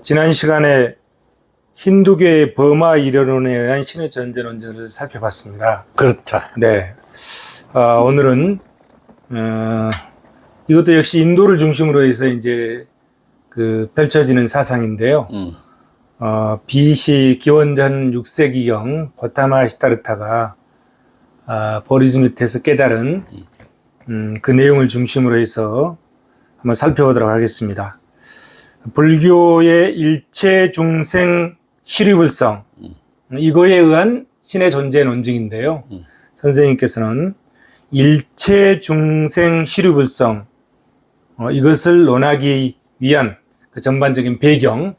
지난 시간에 힌두교의 버마 이론에 의한 신의 존재 논쟁을 살펴봤습니다. 그렇죠. 네. 오늘은 이것도 역시 인도를 중심으로 해서 이제 펼쳐지는 사상인데요. BC 기원전 6세기경 고타마 시타르타가 보리스 밑에서 깨달은 그 내용을 중심으로 해서 한번 살펴보도록 하겠습니다. 불교의 일체 중생 시류불성, 이거에 의한 신의 존재 논증인데요. 선생님께서는 일체 중생 시류불성, 이것을 논하기 위한 그 전반적인 배경,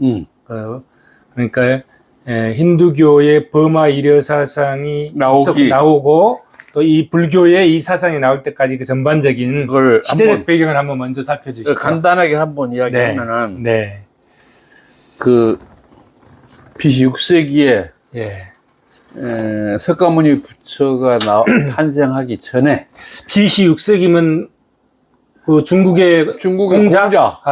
그러니까 힌두교의 버마 이려 사상이 나오고 또 이 불교의 이 사상이 나올 때까지 그 전반적인 시대적 배경을 한번 먼저 살펴주시죠. 간단하게 한번 이야기하면은 네. 그 BC 6세기에 석가모니 부처가 탄생하기 전에 BC 6세기면 그 중국의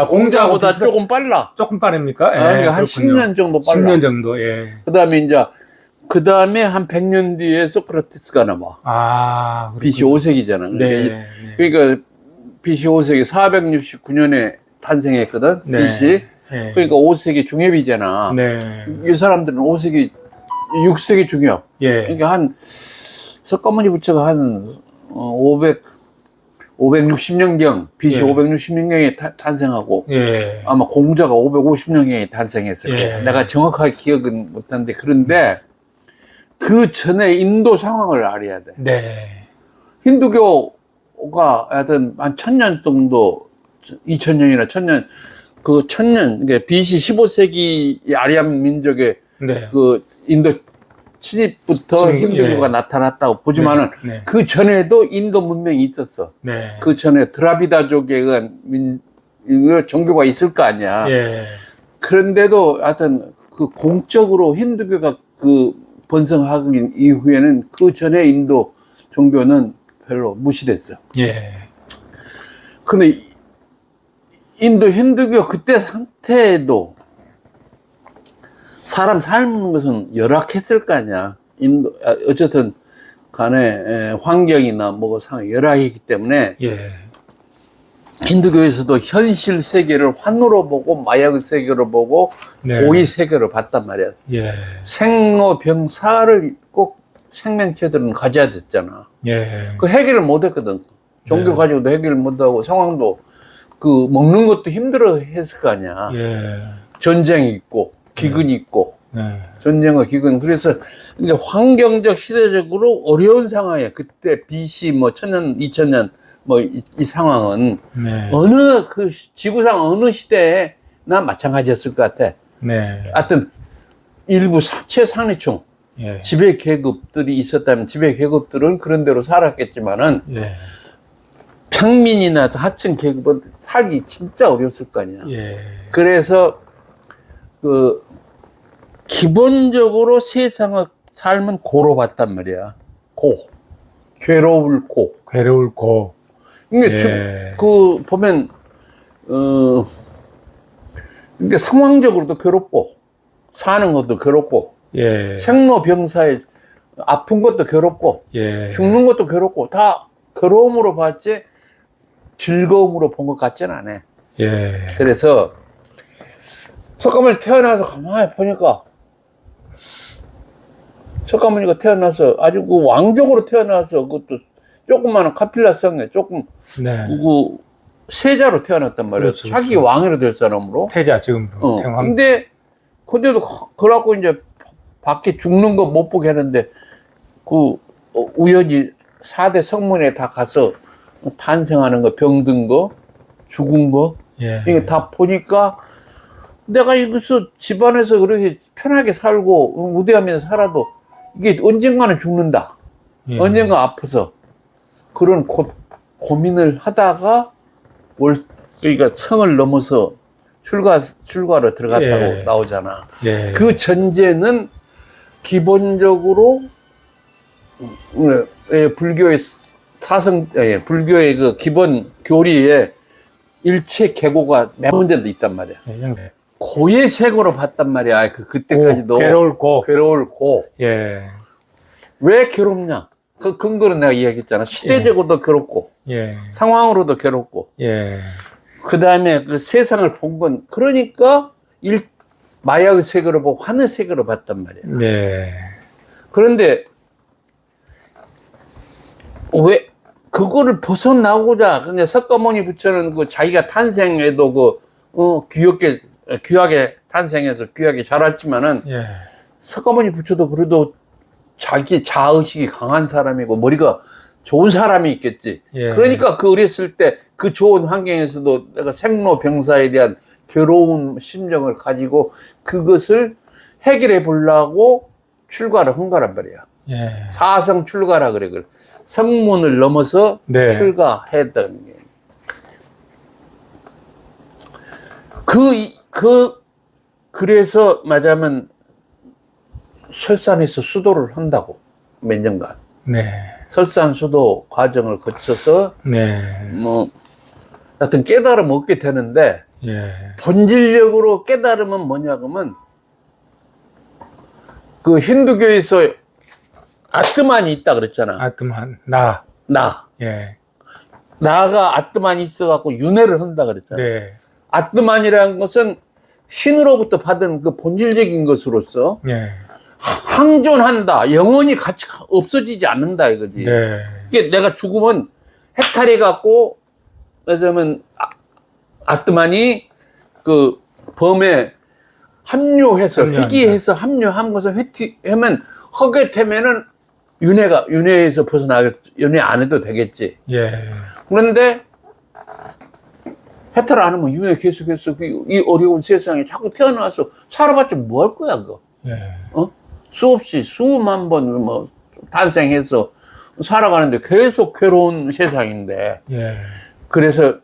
공자보다 조금 빨라. 조금 빠릅니까? 그러니까 한 10년 정도 빨라. 10년 정도. 그 다음에 한 100년 뒤에 소크라테스가 나와. BC 5세기잖아. 네. 그러니까 BC 5세기 469년에 탄생했거든. BC. 그러니까 5세기 중엽이잖아. 이 사람들은 5세기, 6세기 중엽. 그러니까 석가모니 부처가 한 560년경, BC 560년경에 탄생하고, 아마 공자가 550년경에 탄생했을 거야. 내가 정확하게 기억은 못하는데, 그런데 그 전에 인도 상황을 알아야 돼. 힌두교가 하여튼 한 1000년 정도, 2000년이나 1000년, 그러니까 BC 15세기 아리안 민족의 그 인도 침입부터 힌두교가 나타났다고 보지만은 그 전에도 인도 문명이 있었어. 그 전에 드라비다족에 의한 종교가 있을 거 아니야. 그런데도 하여튼 그 공적으로 힌두교가 번성하기 이후에는 그 전에 인도 종교는 별로 무시됐어. 근데 인도 힌두교 그때 상태에도 사람 삶는 것은 열악했을 거 아니야. 어쨌든 간에 환경이나 뭐가 열악했기 때문에 힌두교에서도 현실 세계를 환으로 보고 마약 세계로 보고 고의 세계로 봤단 말이야. 생로병사를 꼭 생명체들은 가져야 됐잖아. 그 해결을 못 했거든. 종교 가지고도 해결을 못 하고 상황도 먹는 것도 힘들어 했을 거 아니야. 전쟁이 있고 기근이 있고 전쟁과 기근. 그래서 이제 환경적 시대적으로 어려운 상황이야. 그때 BC 1000년 2000년 이 상황은 어느 지구상 어느 시대에나 마찬가지였을 것 같아. 하여튼 일부 최상위층 지배 계급들이 있었다면 지배 계급들은 그런 대로 살았겠지만은 평민이나 하층 계급은 살기 진짜 어려웠을 거 아니야. 그래서 기본적으로 세상의 삶은 고로 봤단 말이야. 괴로울 고. 그러니까 보면 그러니까 상황적으로도 괴롭고 사는 것도 괴롭고 생로병사에 아픈 것도 괴롭고 죽는 것도 괴롭고 다 괴로움으로 봤지 즐거움으로 본 것 같지는 않아. 그래서 석가모니 태어나서 가만히 보니까 석가모니가 태어나서 아주 왕족으로 태어나서 그것도 조그마한 카필라 성에 세자로 태어났단 말이에요. 자기 왕이라 될 사람으로. 태자 지금. 근데도 그래갖고 이제 밖에 죽는 거 못 보게 하는데 우연히 4대 성문에 다 가서 탄생하는 거, 병든 거, 죽은 거, 이거 다 보니까 내가 여기서 집안에서 그렇게 편하게 살고 무대하면서 살아도 이게 언젠가는 죽는다. 언젠가 아파서 그런 고민을 하다가 그러니까 성을 넘어서 출가로 들어갔다고 나오잖아. 그 전제는 기본적으로 불교의 불교의 기본 교리에 일체 계고가 맨 먼저 있단 말이야. 고의 색으로 봤단 말이야. 그때까지도. 괴로울 고. 예. 왜 괴롭냐? 그 근거는 내가 이야기했잖아. 시대적으로도 괴롭고, 예. 상황으로도 괴롭고, 예. 그 다음에 그 세상을 본 건, 그러니까 마약의 색으로 보고 하늘 색으로 봤단 말이야. 네. 그런데, 왜, 그거를 벗어나고자, 그냥 석가모니 부처는 그 자기가 탄생에도 귀하게 탄생해서 귀하게 자랐지만은, 예. 석가모니 부처도 그래도 자기 자의식이 강한 사람이고 머리가 좋은 사람이 있겠지. 예. 그러니까 그 어렸을 때 그 좋은 환경에서도 내가 생로병사에 대한 괴로운 심정을 가지고 그것을 해결해 보려고 출가를 한 거란 말이야. 예. 사성 출가라 그래. 성문을 넘어서 네. 출가했던 게. 그래서 말하자면 설산에서 수도를 한다고. 몇 년간. 네. 설산 수도 과정을 거쳐서 네. 하여튼 깨달음 얻게 되는데 예. 본질적으로 깨달음은 뭐냐 그러면 그 힌두교에서 아트만이 있다 그랬잖아. 아트만, 나. 예. 나가 아트만이 있어갖고 윤회를 한다 그랬잖아. 네. 아트만이라는 것은 신으로부터 받은 그 본질적인 것으로서 예. 항존한다. 영원히 같이 없어지지 않는다 이거지. 네. 이게 내가 죽으면 해탈해 갖고 그러면 아트만이 그 범에 합류해서 회귀해서 합류한 것을 회피하면 하게 되면은 윤회에서 벗어나겠지. 윤회 안 해도 되겠지. 예. 그런데 해탈 안 하면 윤회 계속해서 이 어려운 세상에 자꾸 태어나서 살아봤자 뭐 할 거야 그거. 예. 수없이 수만 번 뭐 탄생해서 살아가는데 계속 괴로운 세상인데. 예. 그래서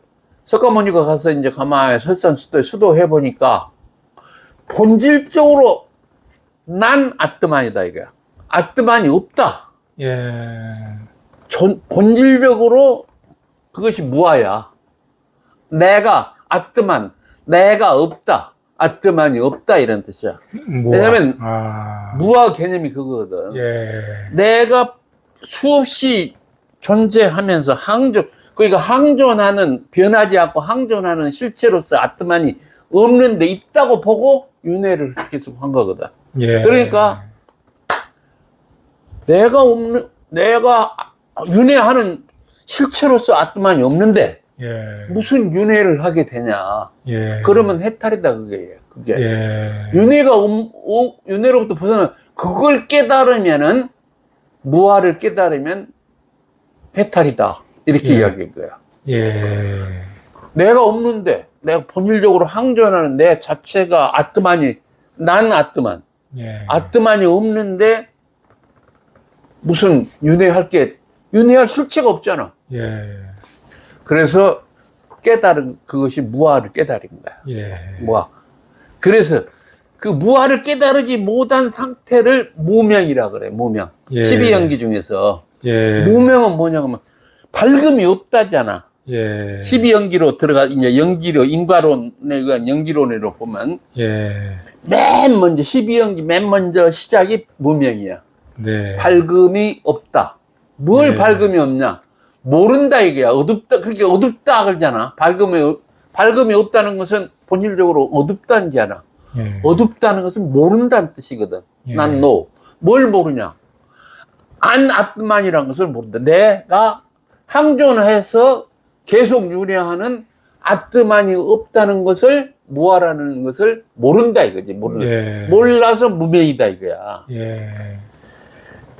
석가모니가 가서 이제 가만히 설산수도에 수도해 보니까 본질적으로 난 아트만이다 이거야. 아트만이 없다. 예. 본질적으로 그것이 무아야. 내가 아트만, 내가 없다. 아트만이 없다 이런 뜻이야. 왜냐면 무아 개념이 그거거든. 예. 내가 수없이 존재하면서 그러니까 항존하는, 변하지 않고 항존하는 실체로서 아트만이 없는데 있다고 보고 윤회를 계속 한 거거든. 예. 그러니까 내가 윤회하는 실체로서 아트만이 없는데 예. 무슨 윤회를 하게 되냐. 예. 그러면 해탈이다 그게. 예. 윤회로부터 벗어나 그걸 깨달으면은 무아를 깨달으면 해탈이다. 이렇게 이야기한 거야. 예. 내가 없는데, 내가 본질적으로 항존하는 내 자체가 난 아트만. 예. 아트만이 없는데, 무슨 윤회할 실체가 없잖아. 예. 그래서 그것이 무아를 깨달은 거야. 예. 무아. 그래서 그 무아를 깨달으지 못한 상태를 무명이라 그래, 무명. 예. 12연기 중에서. 예. 무명은 뭐냐면, 밝음이 없다잖아. 예. 12연기로 이제 인과론에 의한 연기론으로 보면, 예. 맨 먼저, 12연기 맨 먼저 시작이 무명이야. 네. 밝음이 없다. 뭘 네. 밝음이 없냐? 모른다, 이게야. 어둡다, 그렇게 어둡다 그러잖아. 밝음이 없다는 것은 본질적으로 어둡다는 게잖아. 예. 어둡다는 것은 모른다는 뜻이거든. 예. 난 뭘 모르냐? 아트만이라는 것을 모른다. 내가 항존해서 계속 윤회하는 아트만이 없다는 것을 무아라는 것을 모른다 이거지. 예. 몰라서 무명이다 이거야. 예.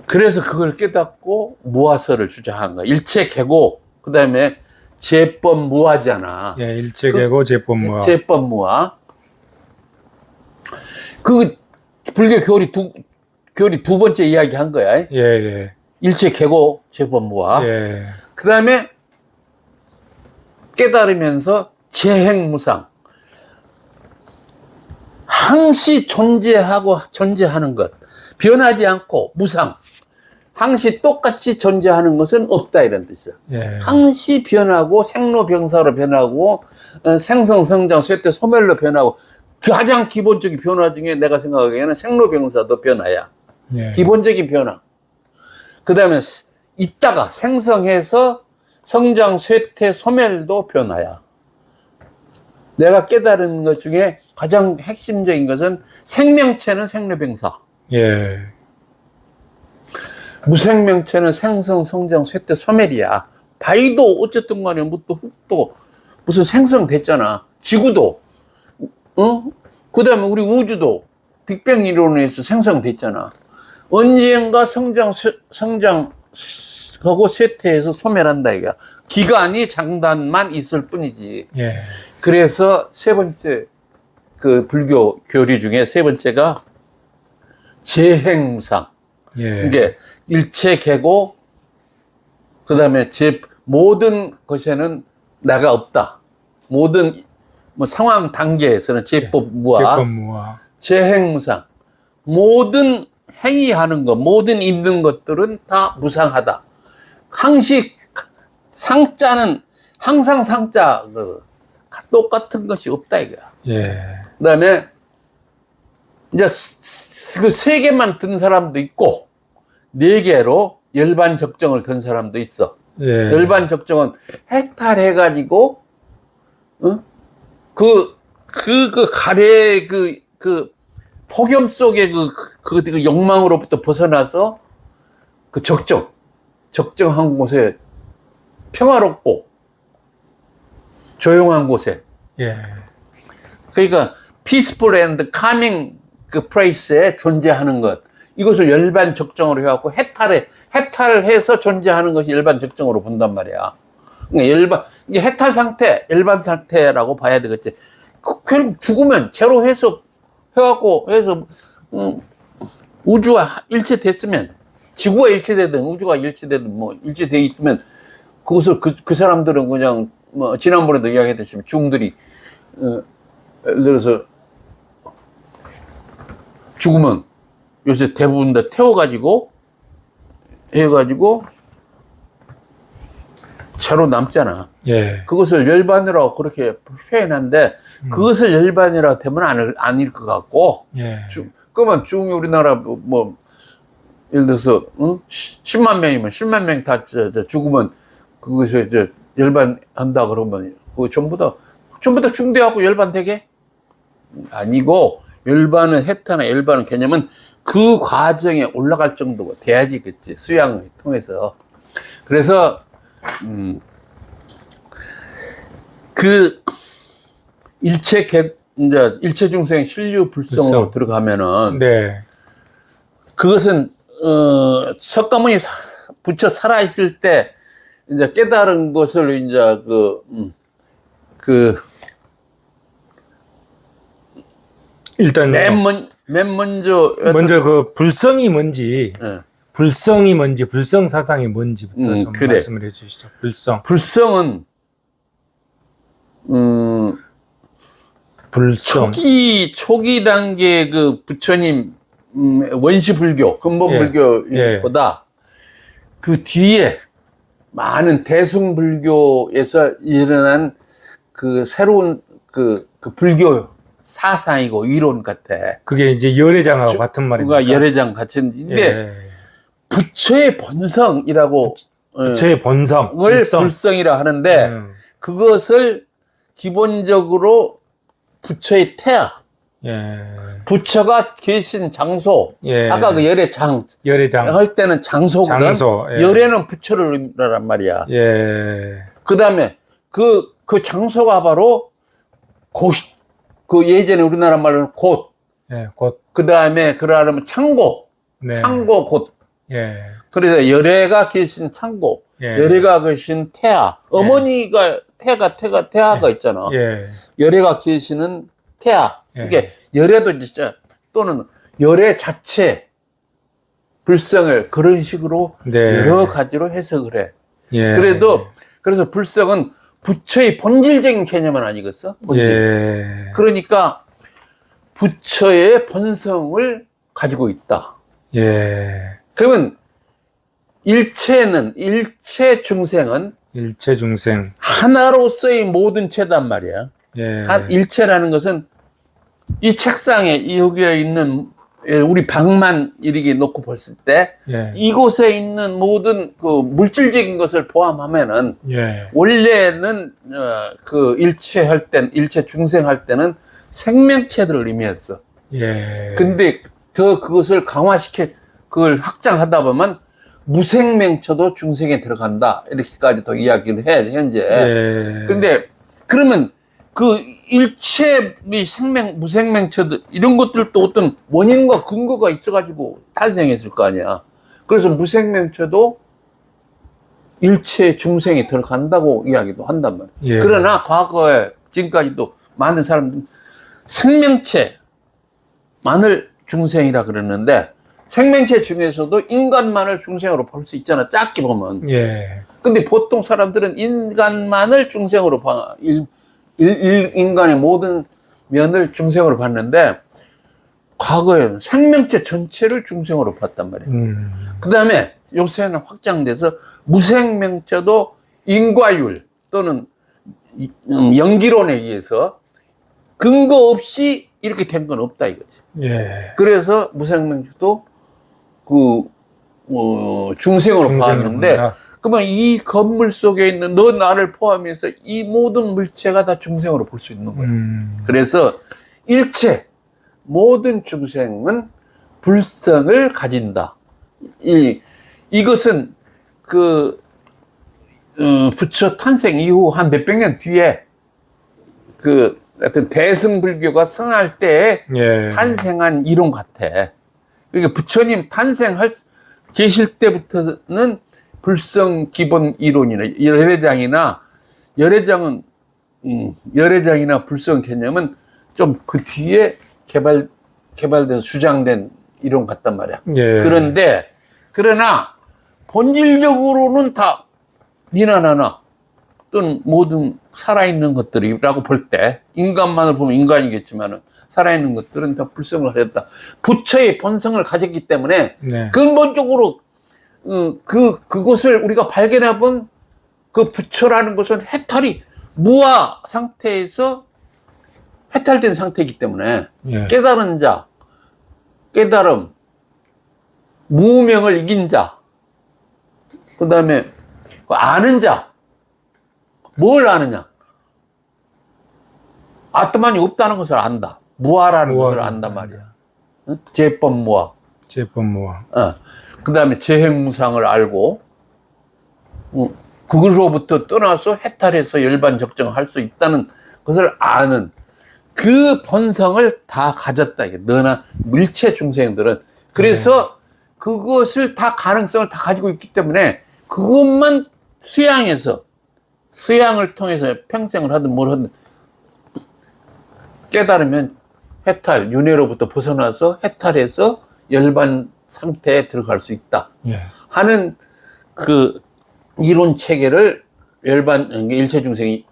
그래서 그걸 깨닫고 무아설을 주장한 거야. 일체계고 그 다음에 제법무아잖아. 예. 일체계고 제법무아. 제법무아. 그 불교 교리 두 번째 이야기 한 거야. 예. 예. 일체계고 제법무아. 예. 그 다음에 깨달으면서 재행무상. 항시 존재하는 것. 변하지 않고 무상. 항시 똑같이 존재하는 것은 없다 이런 뜻이야. 예. 항시 변하고 생로병사로 변하고 생성성장 쇠퇴 소멸로 변하고 가장 기본적인 변화 중에 내가 생각하기에는 생로병사도 변화야. 예. 기본적인 변화. 그 다음에 있다가 생성해서 성장, 쇠퇴, 소멸도 변화야. 내가 깨달은 것 중에 가장 핵심적인 것은 생명체는 생로병사. 예. 무생명체는 생성, 성장, 쇠퇴, 소멸이야. 바위도 어쨌든 간에 또 흙도 무슨 생성됐잖아. 지구도. 그 다음에 우리 우주도 빅뱅 이론에 의해서 생성됐잖아. 언젠가 성장하고 쇠퇴해서 소멸한다 이거야. 기간이 장단만 있을 뿐이지. 예. 그래서 세 번째 그 불교 교리 중에 세 번째가 재행무상. 예. 이게 일체계고 그다음에 모든 것에는 나가 없다. 모든 뭐 상황 단계에서는 제법무와 제법무와 재행무상. 모든 행위하는 것, 모든 있는 것들은 다 무상하다. 상자는 항상 상자 똑같은 것이 없다 이거야. 예. 그다음에 이제 그 세 개만 든 사람도 있고 네 개로 열반 적정을 든 사람도 있어. 예. 열반 적정은 해탈해가지고 그 가래 그 폭염 속에 그 욕망으로부터 벗어나서 그 적정한 곳에 평화롭고 조용한 곳에. 예. 그러니까 peaceful and calming 그 place에 존재하는 것. 이것을 열반 적정으로 해갖고 해탈해서 존재하는 것이 열반 적정으로 본단 말이야. 그러니까 이게 해탈 상태, 열반 상태라고 봐야 되겠지. 결국 죽으면 제로 해갖고 해서 우주가 일체됐으면, 지구가 일체되든 우주가 일체되든 뭐 일체돼 있으면 그것을 그 사람들은 그냥 뭐 지난번에도 이야기했듯이 중들이 예를 들어서 죽으면 요새 대부분 다 태워가지고 해가지고 차로 남잖아. 예. 그것을 열반이라고 그렇게 표현한데 그것을 열반이라고 되면 아닐 것 같고. 예. 그러면 지금 우리나라 뭐 예를 들어서 10만 명이면 10만 명 다 죽으면 그것을 열반한다 그러면 그거 전부 다 중대하고 열반되게? 아니고 열반은 해타나 열반은 개념은 그 과정에 올라갈 정도가 돼야지겠지. 수양을 통해서. 그래서 그 일체 중생 신류 불성으로 들어가면은 네. 그것은 석가모니 부처 살아 있을 때 이제 깨달은 것을 이제 일단 맨 먼저 그 불성이 뭔지, 네. 불성 사상이 뭔지부터 좀 그래. 말씀을 해주시죠. 불성은 불성. 초기 단계 그 부처님 원시 불교, 근본 불교보다 그 뒤에 많은 대승 불교에서 일어난 그 새로운 그 불교 사상이고 이론 같아. 그게 이제 열애장하고 같은 말입니다. 열애장 같은데 예. 부처의 본성이라고 부처의 본성을 불성이라 하는데 그것을 기본적으로 부처의 태아, 부처가 계신 장소, 아까 그 열애장 할 때는 장소거든. 열애는 부처를 의미란 말이야. 그 다음에 그 장소가 바로 그 예전에 우리나라 말로는 곳. 그 다음에 그러면 창고. 창고 곳. 그래서 열애가 계신 창고. 열애가 계신 태아. 어머니가 태아가 있잖아. 열애가 계시는 태아. 이게 열애도 진짜 또는 열애 자체 불성을 그런 식으로 여러 가지로 해석을 해. 그래서 불성은 부처의 본질적인 개념은 아니겠어? 본질. 그러니까 부처의 본성을 가지고 있다. 그러면 일체 중생은 하나로서의 모든 체단 말이야. 일체라는 것은 이 책상에 여기에 있는 우리 방만 이렇게 놓고 봤을 때 예. 이곳에 있는 모든 그 물질적인 것을 포함하면은 예. 원래는 그 일체 중생할 때는 생명체들을 의미했어. 예. 근데 더 그것을 그걸 확장하다 보면 무생명체도 중생에 들어간다. 이렇게까지 더 이야기를 해, 현재. 예. 근데 그러면 그 일체 무생명체들 이런 것들도 어떤 원인과 근거가 있어가지고 탄생했을 거 아니야. 그래서 무생명체도 일체 중생에 들어간다고 이야기도 한단 말이야. 예. 그러나 과거에 지금까지도 많은 사람들 생명체만을 중생이라 그러는데 생명체 중에서도 인간만을 중생으로 볼 수 있잖아. 작게 보면. 예. 근데 보통 사람들은 인간만을 중생으로 봐. 인간의 모든 면을 중생으로 봤는데 과거에는 생명체 전체를 중생으로 봤단 말이에요. 그 다음에 요새는 확장돼서 무생명체도 인과율 또는 연기론에 의해서 근거 없이 이렇게 된 건 없다 이거지. 예. 그래서 무생명체도 중생으로 봤는데 본다. 그러면 이 건물 속에 있는 너 나를 포함해서 이 모든 물체가 다 중생으로 볼 수 있는 거예요. 그래서 일체 모든 중생은 불성을 가진다. 이것은 부처 탄생 이후 한 몇백 년 뒤에 하여튼 대승불교가 성할 때 예. 탄생한 이론 같아. 그러니까 부처님 계실 때부터는 불성 기본 이론이나 열애장이나 불성 개념은 좀 그 뒤에 개발돼서 주장된 이론 같단 말이야. 예. 그러나 본질적으로는 다 니나 나나 또는 모든 살아있는 것들이라고 볼 때 인간만을 보면 인간이겠지만은 살아있는 것들은 다 불성을 가졌다. 부처의 본성을 가졌기 때문에 네. 근본적으로 그것을 우리가 발견해 본 그 부처라는 것은 해탈이 무아 상태에서 해탈된 상태이기 때문에 예. 깨달은 자, 깨달음, 무명을 이긴 자, 그 다음에 아는 자, 뭘 아느냐? 아트만이 없다는 것을 안다. 무아라는 것을 안단 말이야. 응? 제법무아. 제법무아. 그 다음에 재행무상을 알고, 그것으로부터 떠나서 해탈해서 열반적정할 수 있다는 것을 아는 그 본성을 다 가졌다. 이게 너나 물체 중생들은. 그래서 그것을 다 가능성을 다 가지고 있기 때문에 그것만 수양을 통해서 평생을 하든 뭘 하든 깨달으면 해탈, 윤회로부터 벗어나서 해탈해서 열반 상태에 들어갈 수 있다. 예. 하는 그 이론 체계를 일체 중생이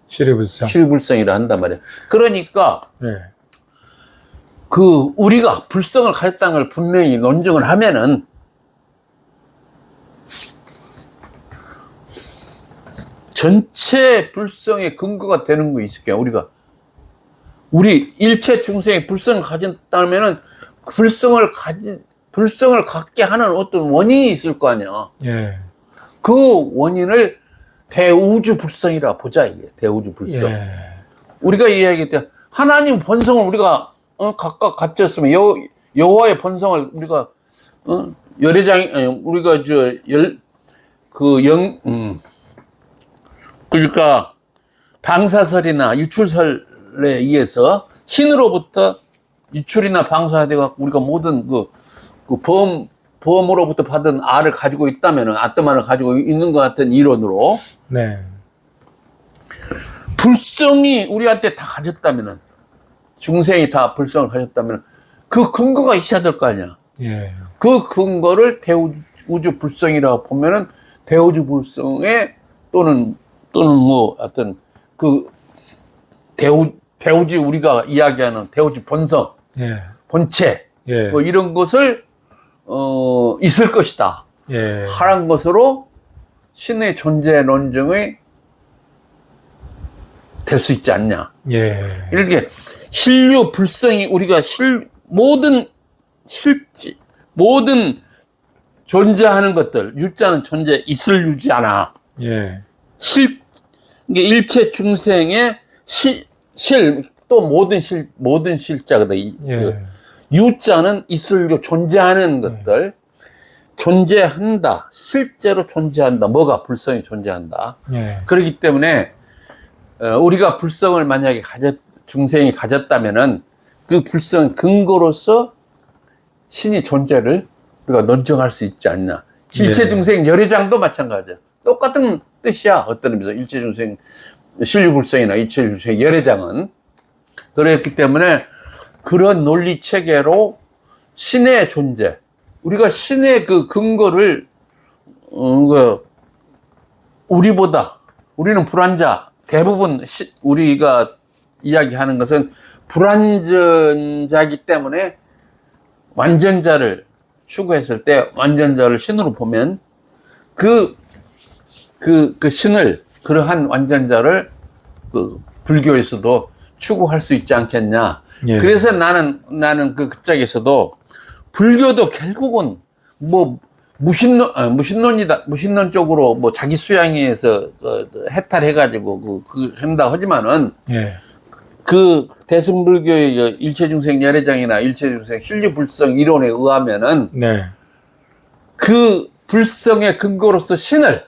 시리불성. 실불성이라 한단 말이야. 그러니까 예. 우리가 불성을 가졌다는 걸 분명히 논증을 하면은 전체 불성의 근거가 되는 거 있을게요. 우리 일체 중생의 불성을 가졌다면은 불성을 갖게 하는 어떤 원인이 있을 거 아니야. 예. 그 원인을 대우주 불성이라 보자, 이게. 대우주 불성. 예. 우리가 이야기했대. 하나님 본성을 우리가, 각각 가졌으면, 여호와의 본성을 우리가, 우리가 그러니까, 방사설이나 유출설에 의해서 신으로부터 유출이나 방사돼갖고 우리가 모든 범으로부터 받은 알을 가지고 있다면은, 아트만을 가지고 있는 것 같은 이론으로. 네. 불성이 우리한테 다 가졌다면은, 중생이 다 불성을 가졌다면, 그 근거가 있어야 될 거 아니야. 예. 그 근거를 대우주 불성이라고 보면은, 대우주 불성에 또는 하여튼, 대우지 우리가 이야기하는 대우지 본성, 예. 본체, 예. 이런 것을, 있을 것이다. 예. 하는 것으로 신의 존재 논증이 될 수 있지 않냐. 예. 이렇게 신류 불성이 우리가 모든 존재하는 것들, 유자는 존재 있을 유지하나. 예. 이게 일체 중생의 또 모든 실자거든. 예. 그 유자는 있을 유 존재하는 것들. 존재한다. 실제로 존재한다. 뭐가 불성이 존재한다. 예. 그렇기 때문에 우리가 불성을 만약에 중생이 가졌다면은 그 불성 근거로서 신이 존재를 우리가 논증할 수 있지 않나. 일체 중생 열애장도 마찬가지야. 똑같은 뜻이야. 어떤 의미에서 일체 중생 신류불성이나 일체 중생 열애장은 그렇기 때문에 그런 논리 체계로 신의 존재, 우리가 신의 그 근거를 우리는 불완자, 대부분 우리가 이야기하는 것은 불완전자이기 때문에 완전자를 추구했을 때 완전자를 신으로 보면 그 신을, 그러한 완전자를 그 불교에서도 추구할 수 있지 않겠냐. 예. 그래서 나는 그 쪽에서도 불교도 결국은 뭐 무신론이다. 무신론 쪽으로 뭐 자기 수양에서 해탈해가지고 한다 하지만은 예. 그 대승불교의 일체중생 열애장이나 일체중생 신류불성 이론에 의하면은 네. 그 불성의 근거로서 신을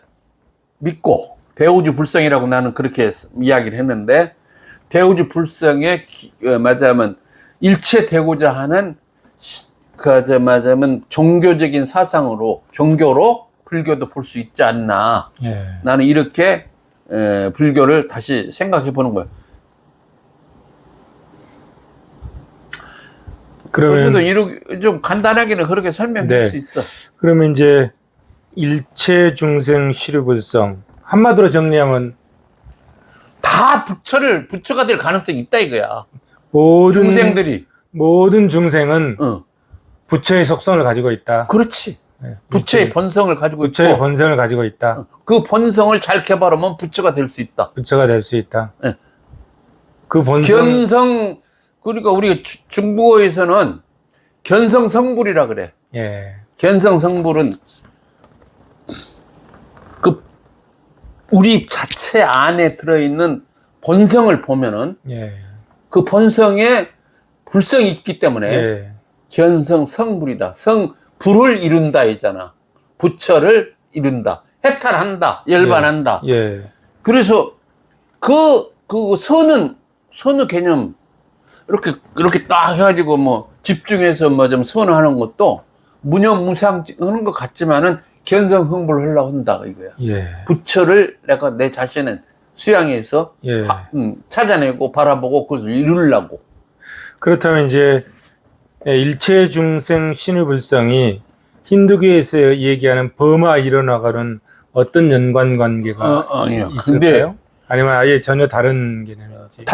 믿고 대우주 불성이라고 나는 그렇게 이야기를 했는데 대우주 불성에 맞아면 일체되고자 하는 맞아면 종교적인 사상으로 종교로 불교도 볼 수 있지 않나. 예. 나는 이렇게 불교를 다시 생각해 보는 거예요. 그러면 그래도 좀 간단하게는 그렇게 설명할 네. 수 있어. 그러면 이제 일체 중생 시류불성 한마디로 정리하면 다 부처가 될 가능성이 있다 이거야. 모든 중생은 응. 부처의 속성을 가지고 있다. 그렇지. 네. 부처의 본성을 가지고 부처의 있고 본성을 가지고 있다. 그 본성을 잘 개발하면 부처가 될 수 있다. 부처가 될 수 있다. 네. 그 본성 그러니까 우리가 중국어에서는 견성성불이라 그래. 예. 견성성불은 그 우리 자체 안에 들어있는 본성을 보면은 예. 그 본성에 불성이 있기 때문에 예. 견성성불이다. 불을 이룬다 있잖아. 부처를 이룬다. 해탈한다. 열반한다. 예. 그래서 그 선의 개념 이렇게 딱 해가지고 뭐 집중해서 뭐 좀 선언하는 것도 무념무상 하는 것 같지만은 견성성불을 하려고 한다 이거야. 예. 부처를 내가 내 자신은 수양해서 예. 찾아내고 바라보고 그것을 이루려고. 그렇다면 이제 일체 중생 신의불성이 힌두교에서 얘기하는 범아 일어나가는 어떤 연관 관계가 아니요. 있을까요? 아니면 아예 전혀 다른 개념인지?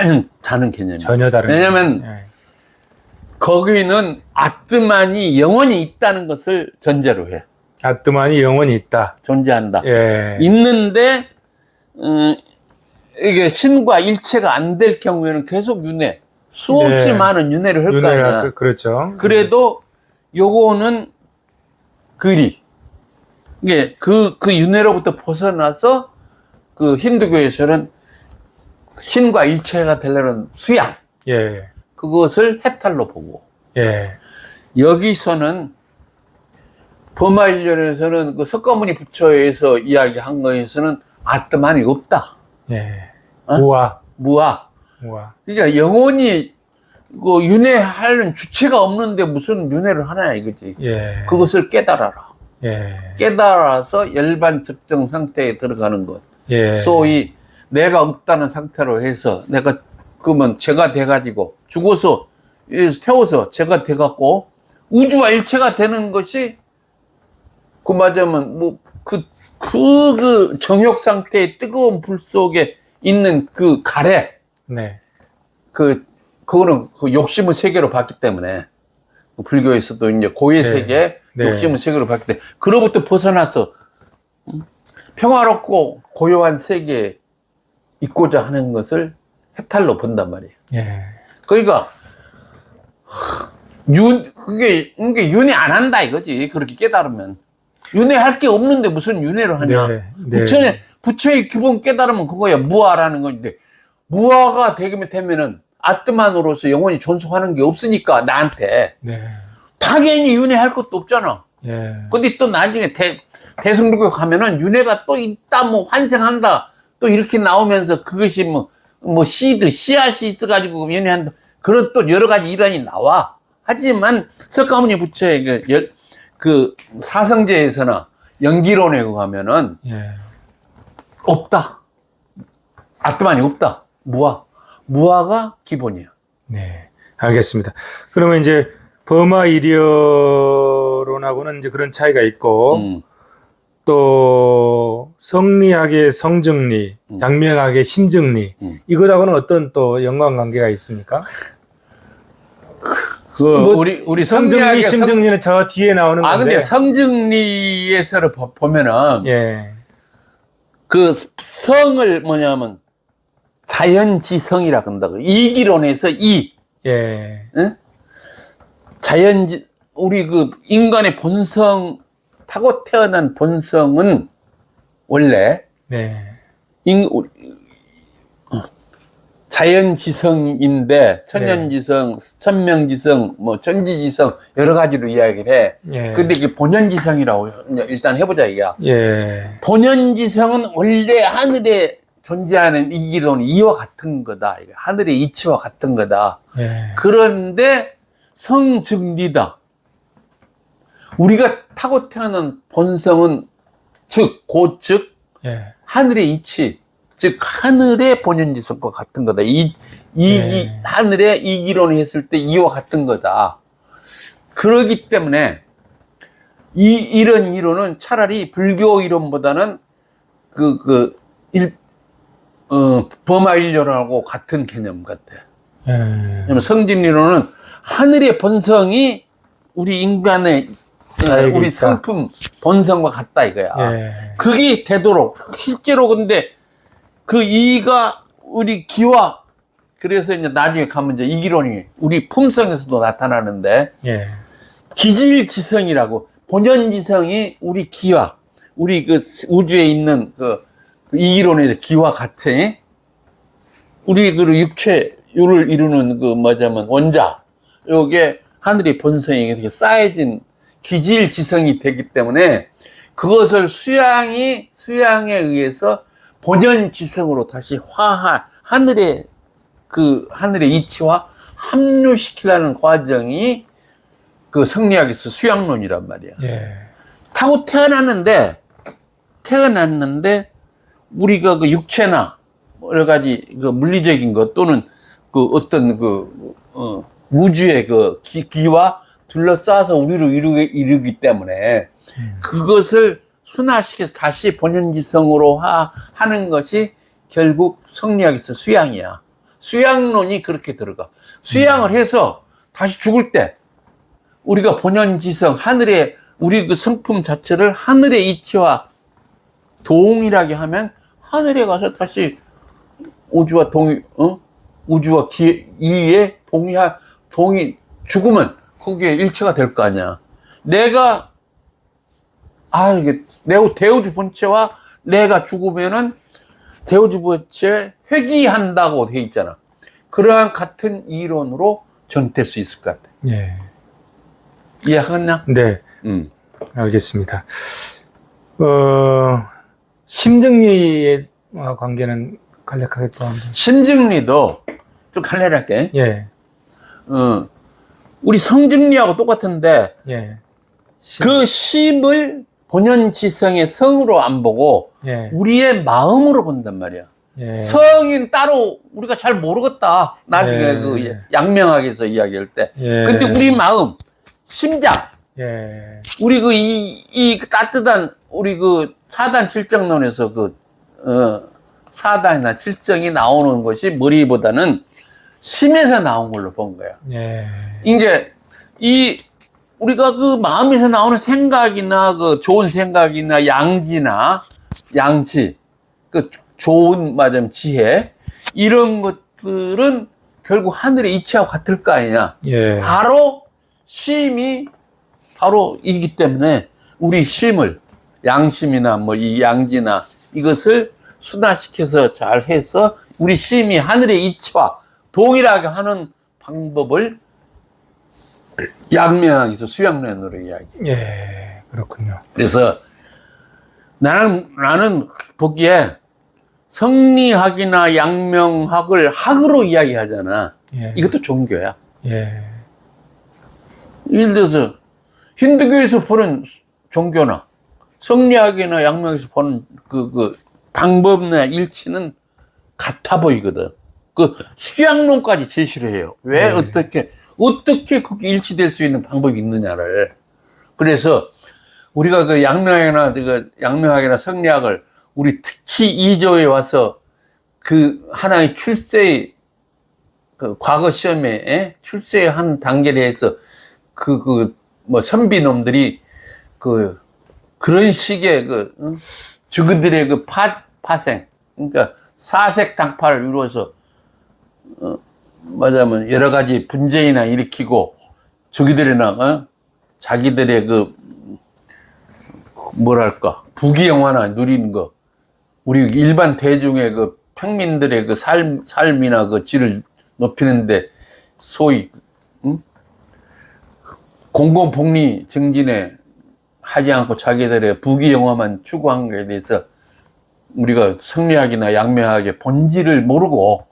다른 개념이에요. 전혀 다른. 왜냐면 개념. 예. 거기는 아트만이 영원히 있다는 것을 전제로 해. 아트만이 영원히 있다. 존재한다. 예. 있는데 이게 신과 일체가 안 될 경우에는 계속 윤회, 수없이 네. 많은 윤회를 할 거 아니야. 그렇죠. 그래도 요거는 이게 그 윤회로부터 벗어나서 그 힌두교에서는 신과 일체가 되려는 수양, 예. 그것을 해탈로 보고, 예. 여기서는 범아일련에서는 그 석가모니 부처에서 이야기한 거에서는 아트만이 없다. 예. 어? 무아. 그러니까 영원히 그 윤회하는 주체가 없는데 무슨 윤회를 하나 이거지. 예. 그것을 깨달아라. 예. 깨달아서 열반 적정 상태에 들어가는 것. 예. 소위 내가 없다는 상태로 해서 내가 그러면 제가 돼가지고 죽어서 태워서 제가 돼갖고 우주와 일체가 되는 것이 그 맞으면 뭐 그 정욕 상태의 뜨거운 불 속에 있는 그 가래. 네. 그거는 그 욕심의 세계로 봤기 때문에 불교에서도 이제 고의 네. 세계, 네. 욕심의 세계로 봤기 때문에 그로부터 벗어나서 평화롭고 고요한 세계에 있고자 하는 것을 해탈로 본단 말이에요. 예. 그러니까 그게 윤회 안 한다 이거지. 그렇게 깨달으면 윤회할 게 없는데 무슨 윤회를 하냐. 네, 부처의 기본 깨달으면 그거야. 무아라는 건데, 무아가 되면은 아트만으로서 영원히 존속하는 게 없으니까 나한테 당연히 윤회할 것도 없잖아. 근데 또 나중에 대승불교 가면은 윤회가 또 있다, 뭐 환생한다, 또 이렇게 나오면서 그것이 뭐 씨앗이 있어가지고 윤회한다, 그런 또 여러 가지 일환이 나와. 하지만 석가모니 부처의 그 사성제에서나 연기론에 가면은 없다. 아트만이 없다. 무아가 기본이야. 네, 알겠습니다. 그러면 이제 버마 이려론하고는 이제 그런 차이가 있고, 또 성리학의 성정리, 양명학의 심정리, 이것하고는 어떤 또 연관관계가 있습니까? 우리 성정리, 심정리는 저 뒤에 나오는 건데. 근데 성정리에서 보면은 그 성을 뭐냐면 자연지성이라 그런다고. 이기론에서 응? 우리 그 인간의 본성, 타고 태어난 본성은 원래 자연지성인데, 천연지성, 천명지성, 뭐 천지지성 여러 가지로 이야기를 해. 근데 이게 본연지성이라고 일단 해보자 이거야. 본연지성은 원래 하늘에 존재하는 이기론 이와 같은 거다. 하늘의 이치와 같은 거다. 그런데 성증리다. 우리가 타고 태어난 본성은 곧 하늘의 이치, 즉 하늘의 본연지성과 같은 거다. 하늘의 이기론을 했을 때 이와 같은 거다. 그러기 때문에 이런 이론은 차라리 불교 이론보다는 버마 이론하고 같은 개념 같아. 왜냐면 성진이론은 하늘의 본성이 우리 인간의 우리 성품 본성과 같다 이거야. 그게 되도록 실제로. 근데 그 이가 우리 기와, 그래서 이제 나중에 가면 이제 이기론이 우리 품성에서도 나타나는데, 기질지성이라고, 본연지성이 우리 기와, 우리 그 우주에 있는 그 이기론의 기와 같이 우리 그 육체를 이루는 그 뭐냐면 원자, 요게 하늘의 본성이 이렇게 쌓여진 기질지성이 되기 때문에 그것을 수양에 의해서 본연지성으로 다시 하늘의 이치와 합류시키려는 과정이 그 성리학에서 수양론이란 말이야. 타고 태어났는데 우리가 그 육체나 여러 가지 그 물리적인 것 또는 그 어떤 우주의 그 기와 둘러싸서 우리를 이루기 때문에 그것을 순화시켜서 다시 본연지성으로 하는 것이 결국 성리학에서 수양이야. 수양론이 그렇게 들어가. 수양을 해서 다시 죽을 때 우리가 본연지성, 우리 그 성품 자체를 하늘의 이치와 동일하게 하면 하늘에 가서 다시 우주와 우주와 이에 죽으면 거기에 일체가 될 거 아니야. 이게 대우주 본체와 내가 죽으면은 대우주 본체 회귀한다고 돼 있잖아. 그러한 같은 이론으로 전될 수 있을 것 같아. 이해하겠냐? 네. 알겠습니다. 심정리의 관계는 간략하게 또 한번. 심정리도 좀 간략하게. 우리 성정리하고 똑같은데, 그 심을 본연지성의 성으로 안 보고 우리의 마음으로 본단 말이야. 성인 따로 우리가 잘 모르겠다. 나중에 그 양명학에서 이야기할 때. 근데 우리 마음, 심장, 우리 이 따뜻한 우리 그 사단 칠정론에서 사단이나 칠정이 나오는 것이 머리보다는 심에서 나온 걸로 본 거야. 이제 우리가 그 마음에서 나오는 생각이나 그 좋은 생각이나 양치, 그 좋은 지혜, 이런 것들은 결국 하늘의 이치하고 같을 거 아니냐. 예. 바로 심이 바로 이기 때문에 우리 심을 양심이나 뭐 이 양지나 이것을 순화시켜서 잘 해서 우리 심이 하늘의 이치와 동일하게 하는 방법을 양명학에서 수양론으로 이야기해요. 예, 그렇군요. 그래서 나는 보기에 성리학이나 양명학을 학으로 이야기하잖아. 예. 이것도 종교야. 예. 예를 들어서 힌두교에서 보는 종교나 성리학이나 양명에서 보는 그 방법이나 일치는 같아 보이거든. 그 수양론까지 제시를 해요. 왜 네. 어떻게 그게 일치될 수 있는 방법이 있느냐를. 그래서 우리가 그 양명학이나 성리학을 우리 특히 2조에 와서 그 하나의 출세의 그 과거 시험에 출세의 한 단계에 대해서 뭐 선비놈들이 그런 식의 저그들의 파생, 그러니까 사색 당파를 이루어서 말하자면 여러 가지 분쟁이나 일으키고 저기들이나 자기들의 뭐랄까 부귀영화나 누리는 거, 우리 일반 대중의 평민들의 삶이나 질을 높이는데 소위 공공복리 증진에 하지 않고 자기들의 부귀영화만 추구한 것에 대해서 우리가 성리학이나 양명학의 본질을 모르고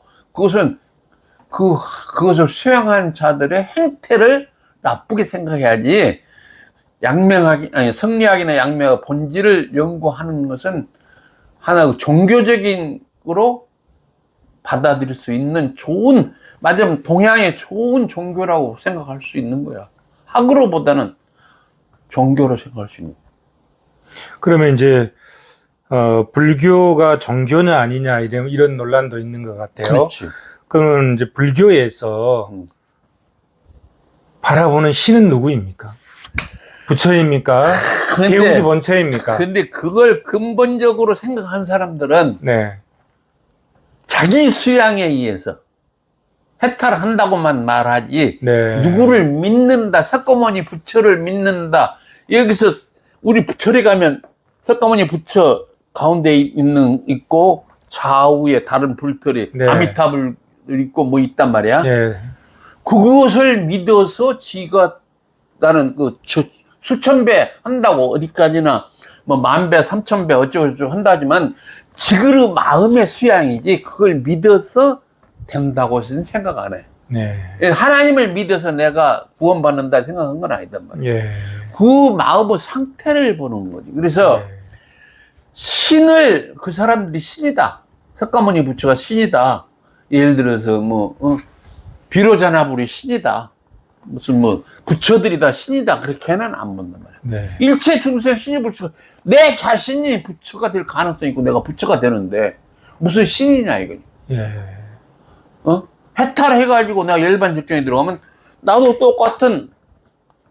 그것을 수행한 자들의 행태를 나쁘게 생각해야지. 성리학이나 양명학 본질을 연구하는 것은 하나 종교적인으로 받아들일 수 있는 맞으면 동양의 좋은 종교라고 생각할 수 있는 거야. 학으로보다는 종교로 생각할 수 있는. 그러면 이제 불교가 종교냐 아니냐 이런 논란도 있는 것 같아요. 그렇지. 그러면 이제 불교에서 바라보는 신은 누구입니까? 부처입니까? 대우지 본처입니까? 근데 그걸 근본적으로 생각하는 사람들은 네. 자기 수양에 의해서 해탈을 한다고만 말하지. 네. 누구를 믿는다, 석가모니 부처를 믿는다. 여기서 우리 절에 가면 석가모니 부처 가운데 있고 좌우에 다른 불털이 네. 아미타불 있고 뭐 있단 말이야. 네. 그것을 믿어서 지가 나는 수천 배 한다고 어디까지나 뭐 10,000배, 3,000배 어쩌고저쩌고 한다지만 지그르 마음의 수양이지 그걸 믿어서 된다고는 생각 안 해. 네. 하나님을 믿어서 내가 구원받는다 생각한 건 아니단 말이야. 예. 그 마음의 상태를 보는 거지. 그래서 네. 신을 그 사람들이 신이다. 석가모니 부처가 신이다. 예를 들어서 비로자나불이 신이다. 무슨 부처들이 다 신이다. 그렇게는 안 본단 말이야. 네. 일체 중생 신이 부처가 내 자신이 부처가 될 가능성이 있고 내가 부처가 되는데 무슨 신이냐 이거지. 예. 해탈해가지고 내가 일반 직종에 들어가면 나도 똑같은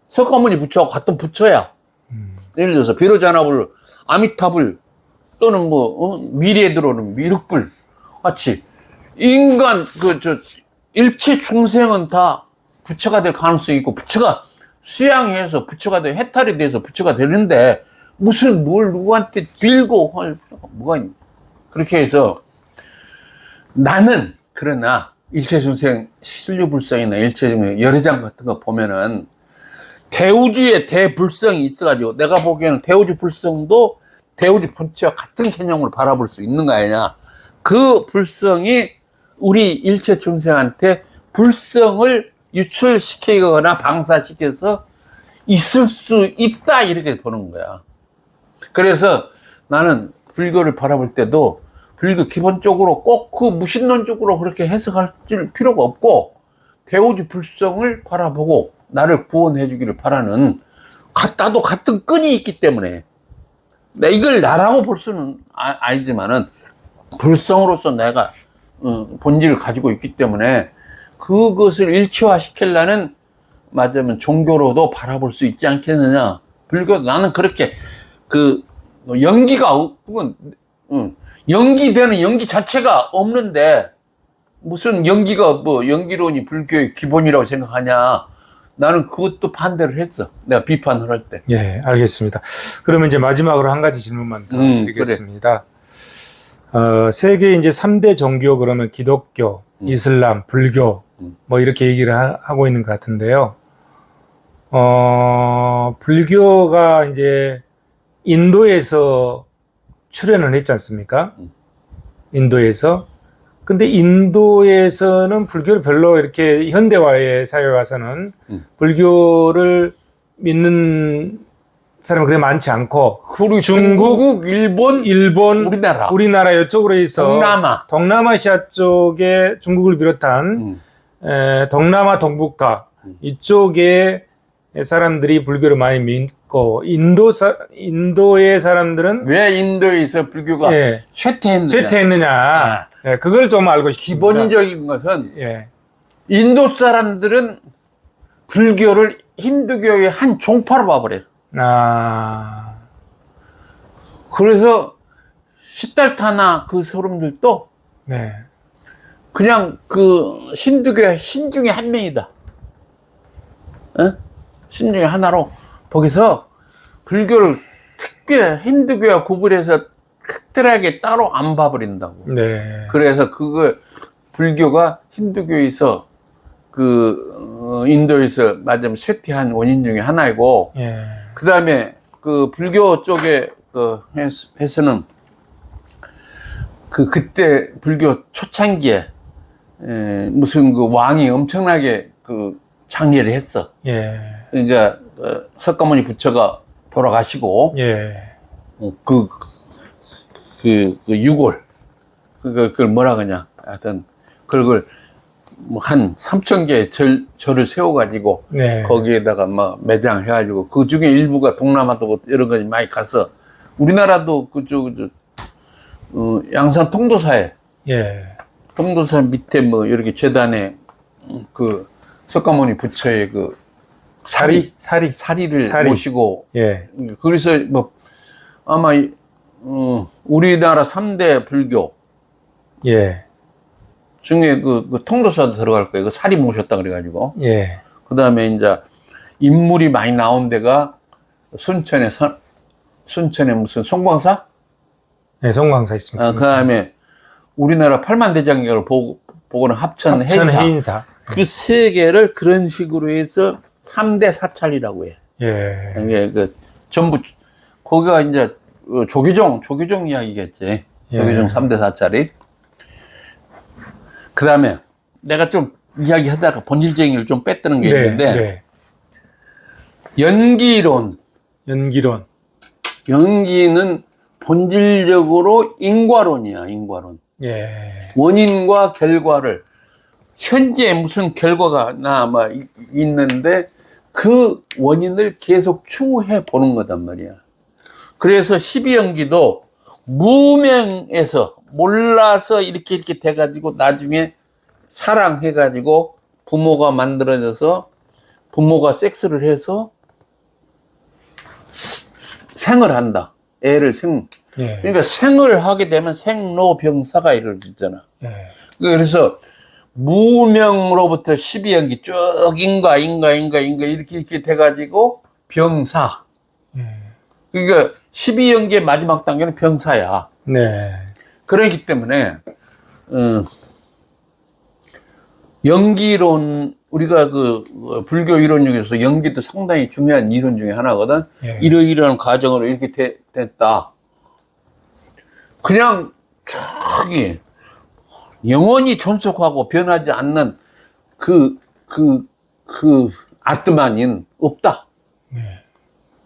석가모니 부처하고 같은 부처야. 예를 들어서 비로자나불, 아미타불 또는 미래에 들어오는 미륵불 같이 인간 일체 중생은 다 부처가 될 가능성이 있고 부처가 수양해서 부처가 돼 해탈이 돼서 부처가 되는데 무슨 뭘 누구한테 빌고 할 필요가 뭐가 있냐. 그렇게 해서 나는 그러나 일체중생 신류불성이나 일체중생 열애장 같은 거 보면은 대우주의 대불성이 있어가지고 내가 보기에는 대우주 불성도 대우주 본체와 같은 개념으로 바라볼 수 있는 거 아니냐. 그 불성이 우리 일체중생한테 불성을 유출시키거나 방사시켜서 있을 수 있다 이렇게 보는 거야. 그래서 나는 불교를 바라볼 때도 불교 기본적으로 꼭 무신론적으로 그렇게 해석할 필요가 없고 대우주 불성을 바라보고 나를 구원해 주기를 바라는 나도 같은 끈이 있기 때문에 이걸 나라고 볼 수는 아니지만은 불성으로서 내가 본질을 가지고 있기 때문에 그것을 일치화시키려는 맞으면 종교로도 바라볼 수 있지 않겠느냐. 불교 나는 그렇게 연기가 연기되는 연기 자체가 없는데 무슨 연기가 뭐 연기론이 불교의 기본이라고 생각하냐. 나는 그것도 반대를 했어. 내가 비판을 할 때. 예, 알겠습니다. 그러면 이제 마지막으로 한 가지 질문만 더 드리겠습니다. 세계 이제 3대 종교 그러면 기독교, 이슬람, 불교 뭐 이렇게 얘기를 하고 있는 것 같은데요. 불교가 이제 인도에서 출현을 했지 않습니까? 인도에서. 근데 인도에서는 불교를 별로 이렇게 현대화의 사회에 와서는 불교를 믿는 사람이 그렇게 많지 않고 그리고 중국, 일본, 우리나라 이쪽으로 해서 동남아시아 쪽에 중국을 비롯한 동남아 동북아 이쪽에 사람들이 불교를 많이 믿고 인도의 사람들은 왜 인도에서 불교가 쇠퇴했느냐 예, 그걸 좀 알고 싶습니다. 기본적인 것은 인도 사람들은 불교를 힌두교의 한 종파로 봐버려요. 그래서 시달타나 그 사람들도 그냥 그 힌두교의 신 중에 한 명이다. 신 중에 하나로 거기서 불교를 특별히 힌두교와 구분해서 특별하게 따로 안 봐버린다고. 그래서 그걸 불교가 힌두교에서 인도에서 맞으면 쇠퇴한 원인 중에 하나이고, 그 다음에 그 불교 쪽에 해서는 그때 불교 초창기에 무슨 그 왕이 엄청나게 장례를 했어. 그러니까 석가모니 부처가 돌아가시고 유골 그걸 뭐라 그러냐 하여튼 그걸 뭐 한 3,000개의 절을 세워가지고 거기에다가 막 매장해가지고 그 중에 일부가 동남아도 여러 가지 많이 가서 우리나라도 양산 통도사에 통도사 밑에 뭐 이렇게 재단에 그 석가모니 부처의 그 사리를 모시고 그래서 뭐 아마 우리나라 3대 불교 중에 그 통도사도 들어갈 거예요. 그 사리 모셨다 그래가지고. 그 다음에 이제 인물이 많이 나온 데가 순천에 무슨 송광사? 송광사 있습니다. 그 다음에 우리나라 팔만대장경을 보고는 합천 해인사. 그 세 개를 그런 식으로 해서 3대 사찰이라고 해. 이게 전부, 거기가 이제 조계종 이야기겠지. 조계종 3대 사찰이. 그 다음에 내가 좀 이야기하다가 본질적인 걸 좀 뺐다는 게 있는데, 연기는 본질적으로 인과론이야, 인과론. 원인과 결과를, 현재 무슨 결과가 아마 있는데, 그 원인을 계속 추후해 보는 거단 말이야. 그래서 12연기도 무명에서 몰라서 이렇게 돼가지고 나중에 사랑해가지고 부모가 만들어져서 부모가 섹스를 해서 생을 한다. 애를 그러니까 생을 하게 되면 생로병사가 이루어지잖아. 그래서 무명으로부터 12연기 쭉 인가 이렇게 돼가지고 병사. 그러니까 12연기의 마지막 단계는 병사야. 그렇기 때문에 연기론 우리가 불교 이론 중에서 연기도 상당히 중요한 이론 중에 하나거든. 이러이러한 과정으로 이렇게 됐다. 그냥 저기 영원히 존속하고 변하지 않는 그 아트만인 없다.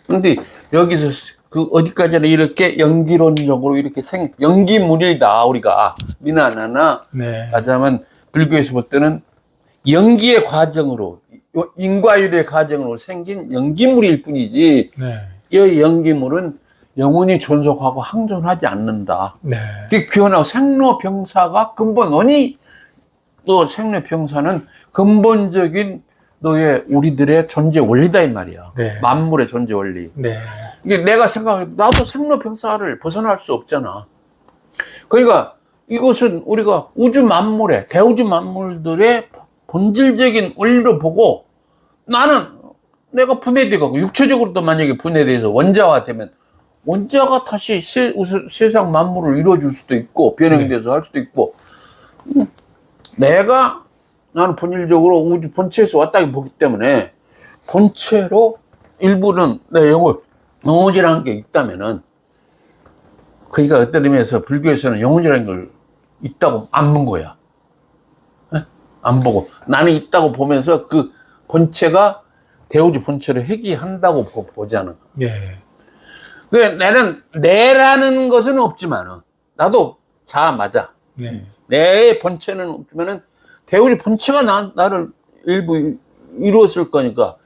근데 여기서 어디까지나 이렇게 연기론적으로 이렇게 연기물이다, 우리가. 미나나나, 하자면, 불교에서 볼 때는 연기의 과정으로, 인과율의 과정으로 생긴 연기물일 뿐이지, 이 연기물은 영원히 존속하고 항존하지 않는다. 그게 귀환하고 생로병사가 또 생로병사는 근본적인 우리들의 존재 원리다, 이 말이야. 만물의 존재 원리. 이게 내가 나도 생로병사를 벗어날 수 없잖아. 그러니까 이것은 우리가 우주 만물의, 대우주 만물들의 본질적인 원리로 보고 나는 내가 분해되고 육체적으로도 만약에 분해돼서 원자화되면 원자가 다시 세상 만물을 이루어줄 수도 있고 변형돼서 할 수도 있고 나는 본질적으로 우주 본체에서 왔다고 보기 때문에 본체로 일부는 내 영혼이라는 게 있다면은 그러니까 어떤 의미에서 불교에서는 영혼이라는 걸 있다고 안 본 거야. 안 보고 나는 있다고 보면서 그 본체가 대우주 본체를 회귀한다고 보자는. 예. 그 나는 내라는 것은 없지만은 나도 맞아. 네. 내 본체는 없지만은 대우주 본체가 나를 일부 이루었을 거니까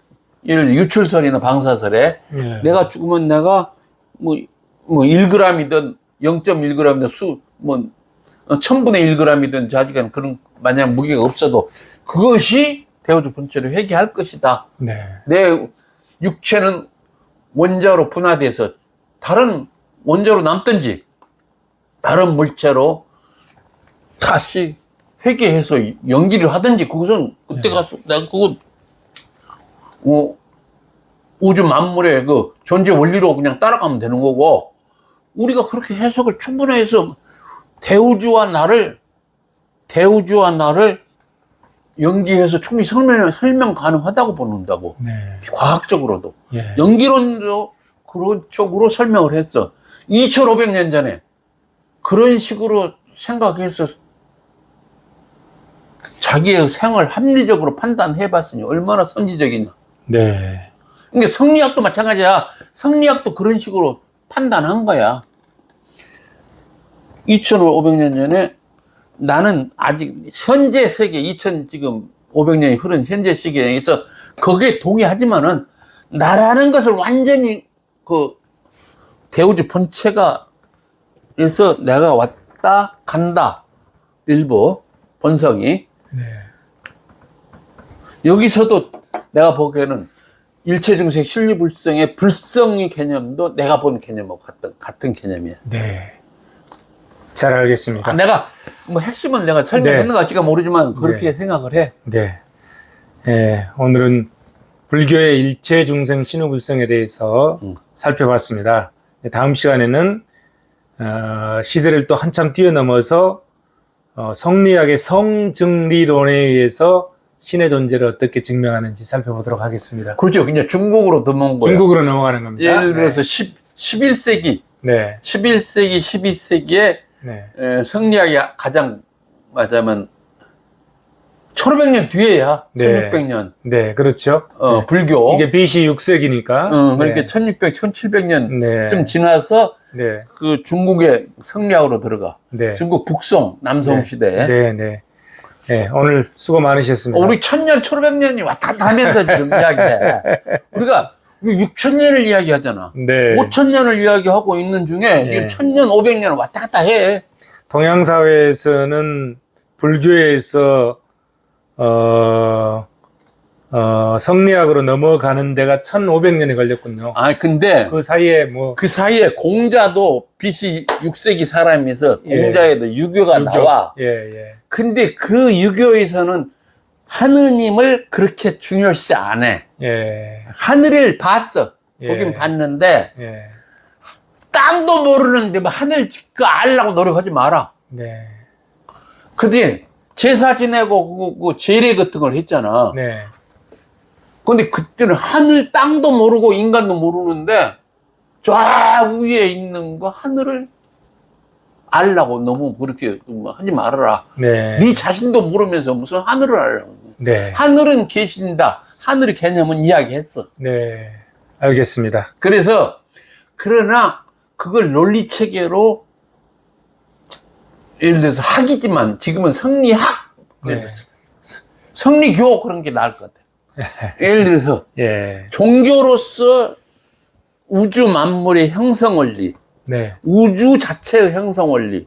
예를 들어 유출설이나 방사설에 예. 내가 죽으면 내가 뭐 1g이든 0.1g이든 1000분의 1g이든 자지간 그런 만약 무게가 없어도 그것이 대우주 본체를 회귀할 것이다. 네. 내 육체는 원자로 분화돼서 다른 원자로 남든지 다른 물체로 다시 회귀해서 연기를 하든지 그것은 그때 가서 내가 그거 우주 만물의 그 존재 원리로 그냥 따라가면 되는 거고 우리가 그렇게 해석을 충분히 해서 대우주와 나를 연기해서 충분히 설명 가능하다고 보는다고. 네. 과학적으로도. 예. 연기론도 그런 쪽으로 설명을 했어. 2500년 전에 그런 식으로 생각해서 자기의 생을 합리적으로 판단해 봤으니 얼마나 선지적이냐. 네. 그러니까 성리학도 마찬가지야. 성리학도 그런 식으로 판단한 거야. 2500년 전에 나는 아직 현재 세계 지금 500년이 흐른 현재 시기에서 거기에 동의하지만은 나라는 것을 완전히 그 대우주 본체가 에서 내가 왔다 간다 일부 본성이 네. 여기서도 내가 보기에는 일체중생 실리불성의 불성의 개념도 내가 본 개념하고 같은 개념이야. 네. 잘 알겠습니다. 내가 뭐 핵심은 내가 설명했는 것 같지가 모르지만 그렇게 생각을 해. 네. 예, 오늘은 불교의 일체 중생 신후불성에 대해서 살펴봤습니다. 다음 시간에는 시대를 또 한참 뛰어넘어서 성리학의 성증리론에 의해서 신의 존재를 어떻게 증명하는지 살펴보도록 하겠습니다. 그렇죠. 이제 중국으로 넘어온 거예요. 중국으로 넘어가는 겁니다. 예를 들어서 11세기, 네. 11세기, 12세기에 네. 성리학이 가장 맞으면 1500년 뒤에야. 네. 1600년. 네, 그렇죠. 네. 불교. 이게 BC 6세기니까. 그러니까 네. 1600, 1700년쯤 네. 지나서 네. 그 중국의 성리학으로 들어가. 네. 중국 북송, 남송 네. 시대에. 네, 네. 네, 오늘 수고 많으셨습니다. 우리 1000년, 1500년이 왔다 갔다 하면서 지금 이야기해. 우리가 6000년을 이야기하잖아. 네. 5000년을 이야기하고 있는 중에 지금 1000년, 500년을 왔다 갔다 해. 동양사회에서는 불교에서 성리학으로 넘어가는 데가 1500년이 걸렸군요. 근데 그 사이에 그 사이에 공자도 BC 6세기 사람에서 공자에도 유교가 나와. 예. 근데 그 유교에서는 하느님을 그렇게 중요시 안 해. 예. 하늘을 봤어. 보긴 봤는데 예. 땅도 모르는데 뭐 하늘 알라고 노력하지 마라. 네. 그때 제사 지내고 그 제례 같은 걸 했잖아. 네. 근데 그때는 하늘 땅도 모르고 인간도 모르는데 저 위에 있는 거 하늘을 알라고 너무 그렇게 하지 말아라. 네. 네 자신도 모르면서 무슨 하늘을 알라고. 네. 하늘은 계신다. 하늘의 개념은 이야기했어. 네. 알겠습니다. 그래서 그러나 그걸 논리 체계로 예를 들어서 학이지만 지금은 성리학 그래서 성리교 그런 게 나을 것 같아. 예를 들어서 종교로서 우주 만물의 형성 원리, 우주 자체의 형성 원리를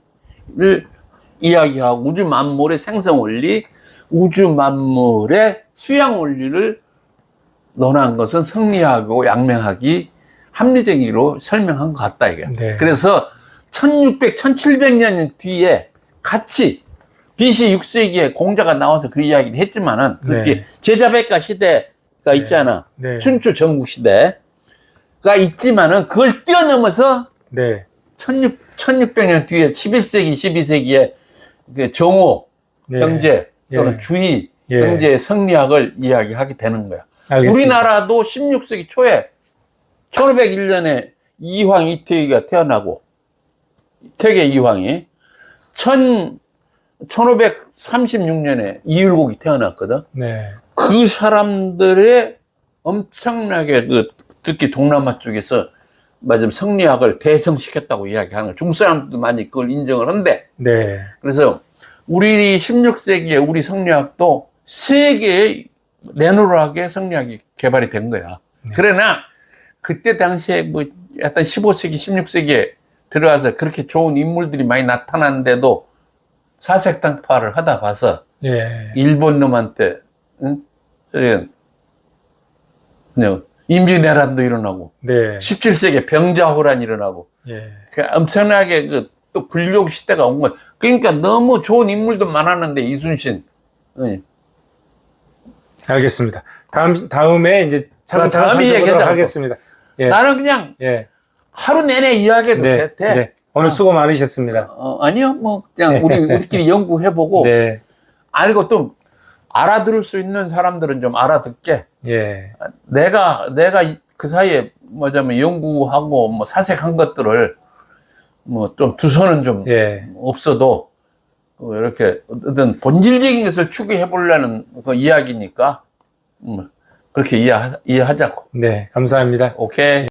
이야기하고 우주 만물의 생성 원리, 우주 만물의 수양 원리를 논한 것은 성리학하고 양명학이 합리적으로 설명한 것 같다 이게. 그래서 1600, 1700년 뒤에 같이 BC 6세기에 공자가 나와서 그 이야기를 했지만은 그게 네. 제자백가 시대가 있잖아. 네. 춘추 전국 시대가 있지만은 그걸 뛰어넘어서 네. 1600년 뒤에 11세기, 12세기에 그 정오 네. 경제 또는 예. 주의 예. 경제의 성리학을 이야기하게 되는 거야. 알겠습니다. 우리나라도 16세기 초에 1501년에 이황 이태기가 태어나고 태계 이황이 1536년에 이율곡이 태어났거든. 네. 그 사람들의 엄청나게 그 특히 동남아 쪽에서 맞으면 성리학을 대성시켰다고 이야기하는 거야. 중국 사람들도 많이 그걸 인정을 한대. 네. 그래서 우리 16세기에 우리 성리학도 세계에 내노라하게 성리학이 개발이 된 거야. 그러나 그때 당시에 뭐 약간 15세기, 16세기에 들어와서 그렇게 좋은 인물들이 많이 나타났는데도 사색당파를 하다 봐서 예. 일본 놈한테 응? 그냥 임진왜란도 일어나고 네. 17세기에 병자호란이 일어나고 예. 엄청나게 또 불교 시대가 온 거야. 그러니까 너무 좋은 인물도 많았는데 이순신. 응. 알겠습니다. 다음에 이제 차근차근 다음에 살펴보도록 얘기하자고. 하겠습니다. 예. 나는 그냥 예. 하루 내내 이야기해도 네. 돼. 네. 오늘 수고 많으셨습니다. 아니요, 뭐 그냥 우리끼리 연구해보고 네. 아니고 또 알아들을 수 있는 사람들은 좀 알아듣게. 예. 내가 그 사이에 뭐냐면 연구하고 뭐 사색한 것들을 뭐 좀 두서는 좀 예. 없어도 이렇게 어떤 본질적인 것을 추구해 보려는 그 이야기니까 그렇게 이해하자고. 네. 감사합니다. 오케이.